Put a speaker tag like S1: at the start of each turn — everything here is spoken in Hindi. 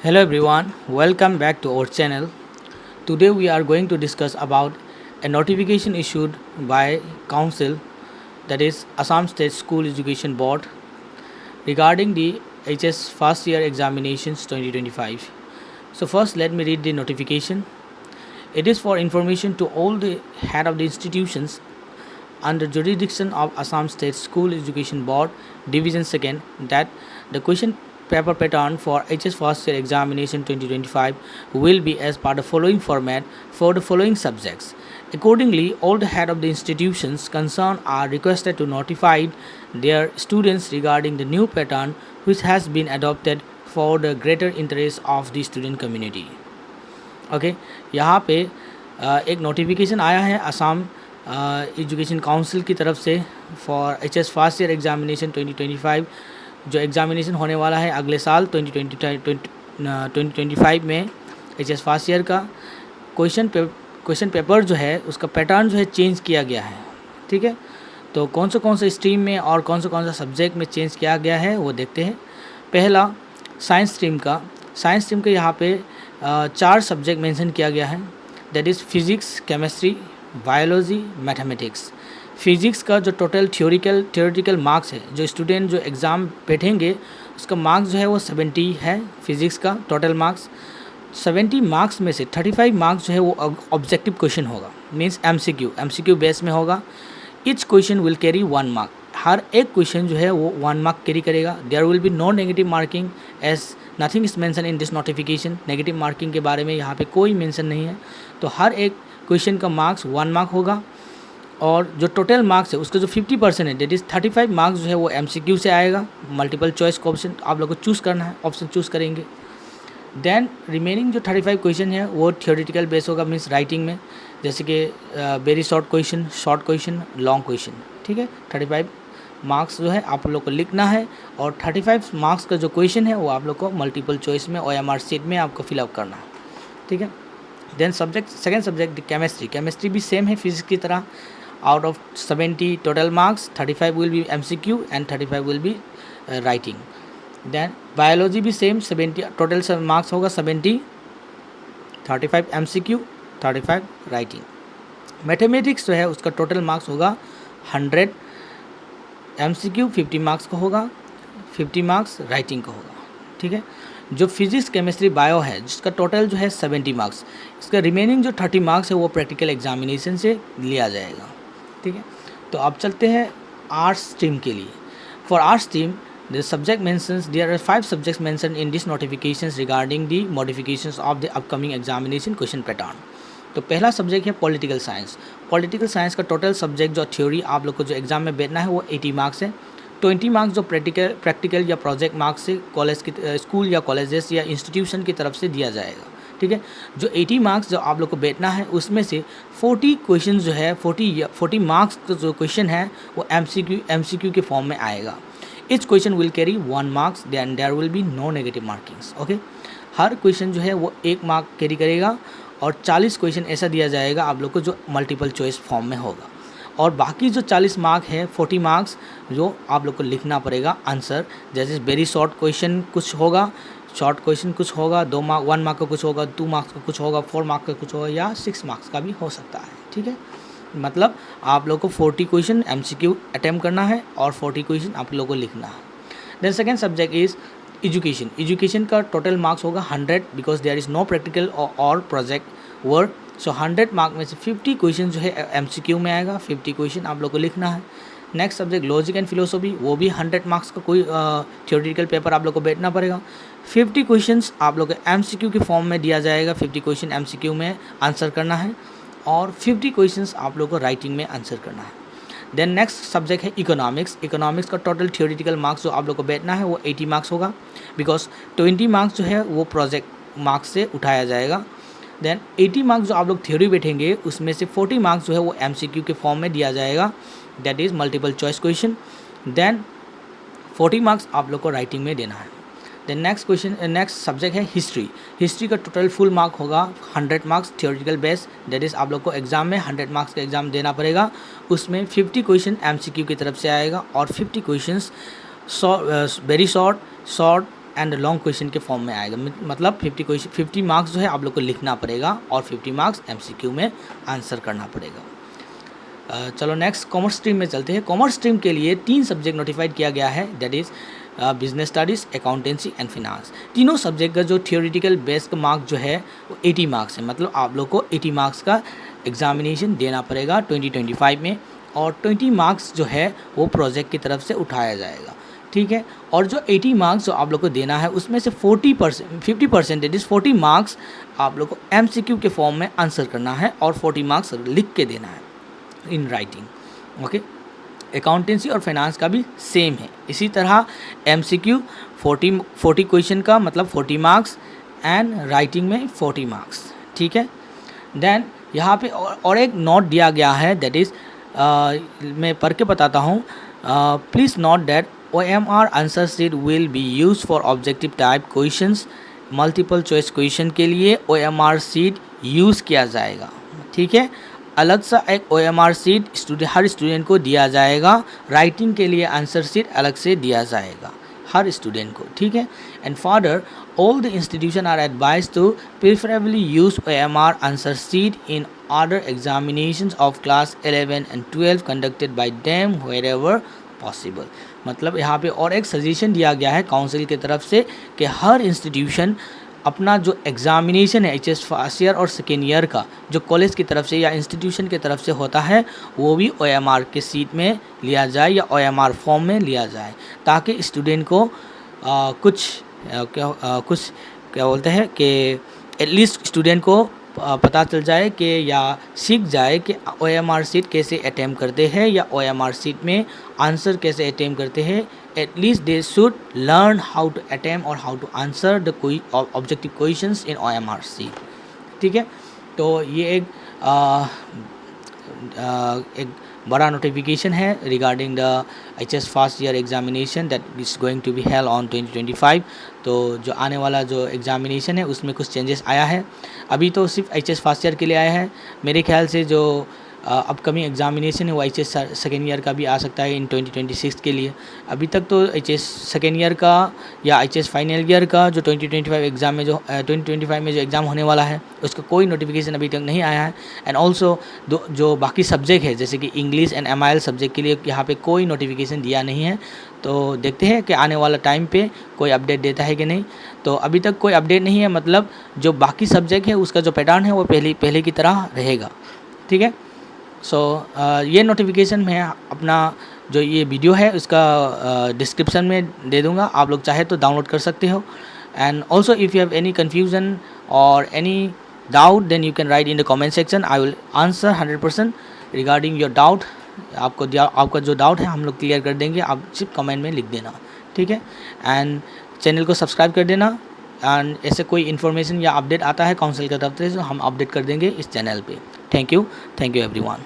S1: Hello everyone, welcome back to our channel. Today we are going to discuss about a notification issued by Council, that is Assam State School Education Board, regarding the HS first year examinations 2025. So first let me read the notification. It is for information to all the head of the institutions under jurisdiction of Assam State School Education Board Division 2nd that the question paper pattern for HS first year examination 2025 will be as per the following format for the following subjects. Accordingly, all the head of the institutions concerned are requested to notify their students regarding the new pattern which has been adopted for the greater interest of the student community. Okay यहाँ पे एक नोटिफिकेशन आया है असम एजुकेशन काउंसिल की तरफ से for HS first year examination 2025 जो एग्ज़ामिनेशन होने वाला है अगले साल 2025 में HS फर्स्ट ईयर का क्वेश्चन पेपर जो है उसका पैटर्न जो है चेंज किया गया है। ठीक है, तो कौन से स्ट्रीम में और कौन सा सब्जेक्ट में चेंज किया गया है वो देखते हैं। पहला साइंस स्ट्रीम का यहाँ पे 4 सब्जेक्ट मेंशन किया गया है, that is physics, chemistry, biology, mathematics. Physics का जो टोटल थियोरेटिकल मार्क्स है, जो स्टूडेंट जो एग्ज़ाम बैठेंगे उसका मार्क्स जो है वो 70 है। फिज़िक्स का टोटल मार्क्स 70 मार्क्स में से 35 मार्क्स जो है वो ऑब्जेक्टिव क्वेश्चन होगा, मीन्स MCQ बेस में होगा। Each question will carry 1 mark, हर एक क्वेश्चन जो है वो 1 मार्क कैरी करेगा। There will be no negative marking as nothing is mention in this notification. Negative marking के बारे में यहाँ पे कोई मेंशन नहीं है। तो हर एक क्वेश्चन का मार्क्स 1 मार्क होगा और जो टोटल मार्क्स है उसका जो 50% है, डेट इज़ 35 मार्क्स जो है वो MCQ से आएगा। मल्टीपल चॉइस का ऑप्शन आप लोग को चूज़ करना है, ऑप्शन चूज़ करेंगे। देन रिमेनिंग जो 35 क्वेश्चन है वो थियोरेटिकल बेस होगा, मीन्स राइटिंग में, जैसे कि very short question, long question. ठीक है, 35 मार्क्स जो है आप लोग को लिखना है और 35 मार्क्स का जो क्वेश्चन है वो आप लोग को मल्टीपल चॉइस में OMR शीट में आपको फिलअप करना है। ठीक है, देन सेकेंड सब्जेक्ट केमिस्ट्री भी सेम है फिजिक्स की तरह। Out of 70 total marks 35 will be MCQ and 35 will be writing. Then biology भी सेम 70 टोटल मार्क्स होगा 70, 35 MCQ, 35 राइटिंग। मैथमेटिक्स जो है उसका टोटल मार्क्स होगा 100, MCQ 50 मार्क्स का होगा, 50 मार्क्स राइटिंग का होगा। ठीक है, जो फिजिक्स, केमिस्ट्री, बायो है जिसका टोटल जो है 70 मार्क्स, इसका रिमेनिंग जो 30 मार्क्स है वो प्रैक्टिकल एग्जामिनेशन से लिया जाएगा। ठीक है, तो अब चलते हैं आर्ट्स स्ट्रीम के लिए। For arts stream the subject mentions there are 5 subjects mentioned in this notifications regarding the modifications of the upcoming examination question pattern। तो पहला सब्जेक्ट है पॉलिटिकल साइंस का टोटल सब्जेक्ट जो थ्योरी आप लोग को जो एग्ज़ाम में बैठना है वो 80 मार्क्स है। 20 मार्क्स जो प्रैक्टिकल या प्रोजेक्ट मार्क्स से कॉलेज की स्कूल या कॉलेजेस या इंस्टीट्यूशन की तरफ से दिया जाएगा। ठीक है, जो 80 मार्क्स जो आप लोग को बैठना है उसमें से 40 क्वेश्चन जो है 40 मार्क्स का जो क्वेश्चन है वो MCQ के फॉर्म में आएगा। Each question will carry 1 marks, then there will be no negative markings। Okay, her question जो है वो 1 मार्क कैरी करेगा और 40 क्वेश्चन ऐसा दिया जाएगा आप लोग को जो मल्टीपल चॉइस फॉर्म में होगा। और बाकी जो 40 मार्क है 40 मार्क्स जो आप लोग को लिखना पड़ेगा आंसर, जैसे वेरी शॉर्ट क्वेश्चन कुछ होगा, 1 मार्क का कुछ होगा, 2 मार्क्स का कुछ होगा, 4 मार्क्स का कुछ होगा या 6 मार्क्स का भी हो सकता है। ठीक है, मतलब आप लोग को 40 क्वेश्चन MCQ अटैम्प्ट करना है और 40 क्वेश्चन आप लोग को लिखना है। Then second subject is education का टोटल मार्क्स होगा 100 because there is no practical और प्रोजेक्ट वर्क। सो 100 मार्क में से 50 क्वेश्चन जो है MCQ में आएगा, 50 क्वेश्चन आप लोग को लिखना है। Next subject logic and philosophy, वो भी 100 मार्क्स का कोई थियोरेटिकल पेपर आप लोग को बैठना पड़ेगा। 50 क्वेश्चंस आप लोग को MCQ के फॉर्म में दिया जाएगा, 50 क्वेश्चन MCQ में आंसर करना है और 50 क्वेश्चंस आप लोग को राइटिंग में आंसर करना है। देन नेक्स्ट सब्जेक्ट है इकोनॉमिक्स का टोटल थियोरेटिकल मार्क्स जो आप लोग को बैठना है वो 80 मार्क्स होगा बिकॉज 20 मार्क्स जो है वो प्रोजेक्ट मार्क्स से उठाया जाएगा। देन 80 मार्क्स जो आप लोग थ्योरी बैठेंगे उसमें से 40 मार्क्स जो है वो MCQ के फॉर्म में दिया जाएगा, that is multiple choice question. Then 40 marks आप लोग को राइटिंग में देना है। देन नेक्स्ट सब्जेक्ट है हिस्ट्री का टोटल फुल मार्क होगा 100 marks theoretical base, that is आप लोग को एग्जाम में 100 मार्क्स का एग्जाम देना पड़ेगा। उसमें 50 क्वेश्चन MCQ की तरफ से आएगा और 50 question very short and long question के फॉर्म में आएगा, मतलब 50 मार्क्स जो है आप लोग को लिखना पड़ेगा और 50 मार्क्स MCQ में आंसर करना पड़ेगा। चलो नेक्स्ट कॉमर्स स्ट्रीम में चलते हैं। कॉमर्स स्ट्रीम के लिए 3 सब्जेक्ट नोटिफाइड किया गया है, that is business studies, accountancy and finance. तीनों सब्जेक्ट का जो थियोरेटिकल बेस का मार्क जो है वो 80 मार्क्स है, मतलब आप लोग को 80 मार्क्स का एग्जामिनेशन देना पड़ेगा 2025 में, और 20 मार्क्स जो है वो प्रोजेक्ट की तरफ से उठाया जाएगा, ठीक है। और जो 80 मार्क्स जो आप लोग को देना है उसमें से 50% दैट इज़ 40 मार्क्स आप लोग को MCQ के फॉर्म में आंसर करना है और 40 मार्क्स लिख के देना है इन राइटिंग, ओके। अकाउंटेंसी और फाइनेंस का भी सेम है, इसी तरह MCQ 40 क्वेश्चन का मतलब 40 मार्क्स एंड राइटिंग में 40 मार्क्स, ठीक है। देन यहाँ पे और एक नोट दिया गया है, दैट इज़ मैं पढ़ के बताता हूँ। Please note that OMR answer sheet will be use for objective type questions. Multiple choice question के लिए OMR शीट यूज़ किया जाएगा, ठीक है। अलग सा एक OMR शीट हर स्टूडेंट को दिया जाएगा। राइटिंग के लिए आंसर शीट अलग से दिया जाएगा हर स्टूडेंट को, ठीक है। And further all the institutions are advised to preferably use OMR answer sheet in other examinations of class 11 and 12 conducted by them wherever possible। मतलब यहाँ पे और एक सजेशन दिया गया है काउंसिल की तरफ से कि हर इंस्टीट्यूशन अपना जो एग्ज़ामिनेशन है HS फर्स्ट ईयर और सेकेंड ईयर का जो कॉलेज की तरफ से या इंस्टीट्यूशन की तरफ से होता है वो भी OMR के सीट में लिया जाए या OMR फॉर्म में लिया जाए, ताकि स्टूडेंट को कुछ क्या बोलते हैं कि एटलीस्ट स्टूडेंट को पता चल जाए कि या सीख जाए कि OMR सीट कैसे अटैम्प्ट करते हैं या OMR सीट में आंसर कैसे अटैम्प्ट करते हैं। At least they should learn how to attempt or how to answer the objective questions in OMR sheet, ठीक है। तो ये एक बड़ा नोटिफिकेशन है regarding the HS first year examination that is going to be held on 2025। तो जो आने वाला जो एग्जामिनेशन है उसमें कुछ चेंजेस आया है। अभी तो सिर्फ HS फर्स्ट ईयर के लिए आया है, मेरे ख्याल से जो अपकमिंग एग्जामिनेशन है वो HS सेकेंड ईयर का भी आ सकता है इन 2026 के लिए। अभी तक तो HS सेकेंड ईयर का या HS फाइनल ईयर का जो 2025 एग्ज़ाम में जो 2025 में जो एग्ज़ाम होने वाला है उसका कोई नोटिफिकेशन अभी तक नहीं आया है। एंड ऑल्सो जो बाकी सब्जेक्ट है जैसे कि इंग्लिश एंड MIL सब्जेक्ट के लिए यहाँ पे कोई नोटिफिकेशन दिया नहीं है। तो देखते हैं कि आने वाला टाइम पे कोई अपडेट देता है कि नहीं। तो अभी तक कोई अपडेट नहीं है, मतलब जो बाकी सब्जेक्ट है उसका जो पैटर्न है वो पहले की तरह रहेगा, ठीक है। सो ये नोटिफिकेशन मैं अपना जो ये वीडियो है उसका डिस्क्रिप्शन में दे दूँगा, आप लोग चाहे तो डाउनलोड कर सकते हो। And also if you have any confusion or any doubt then you can write in the comment section, I will answer 100% regarding your doubt. आपका जो डाउट है हम लोग क्लियर कर देंगे, आप सिर्फ कमेंट में लिख देना, ठीक है। एंड चैनल को सब्सक्राइब कर देना, एंड ऐसे कोई इन्फॉर्मेशन या अपडेट आता है काउंसिल की तरफ से हम अपडेट कर देंगे इस चैनल पे। Thank you everyone.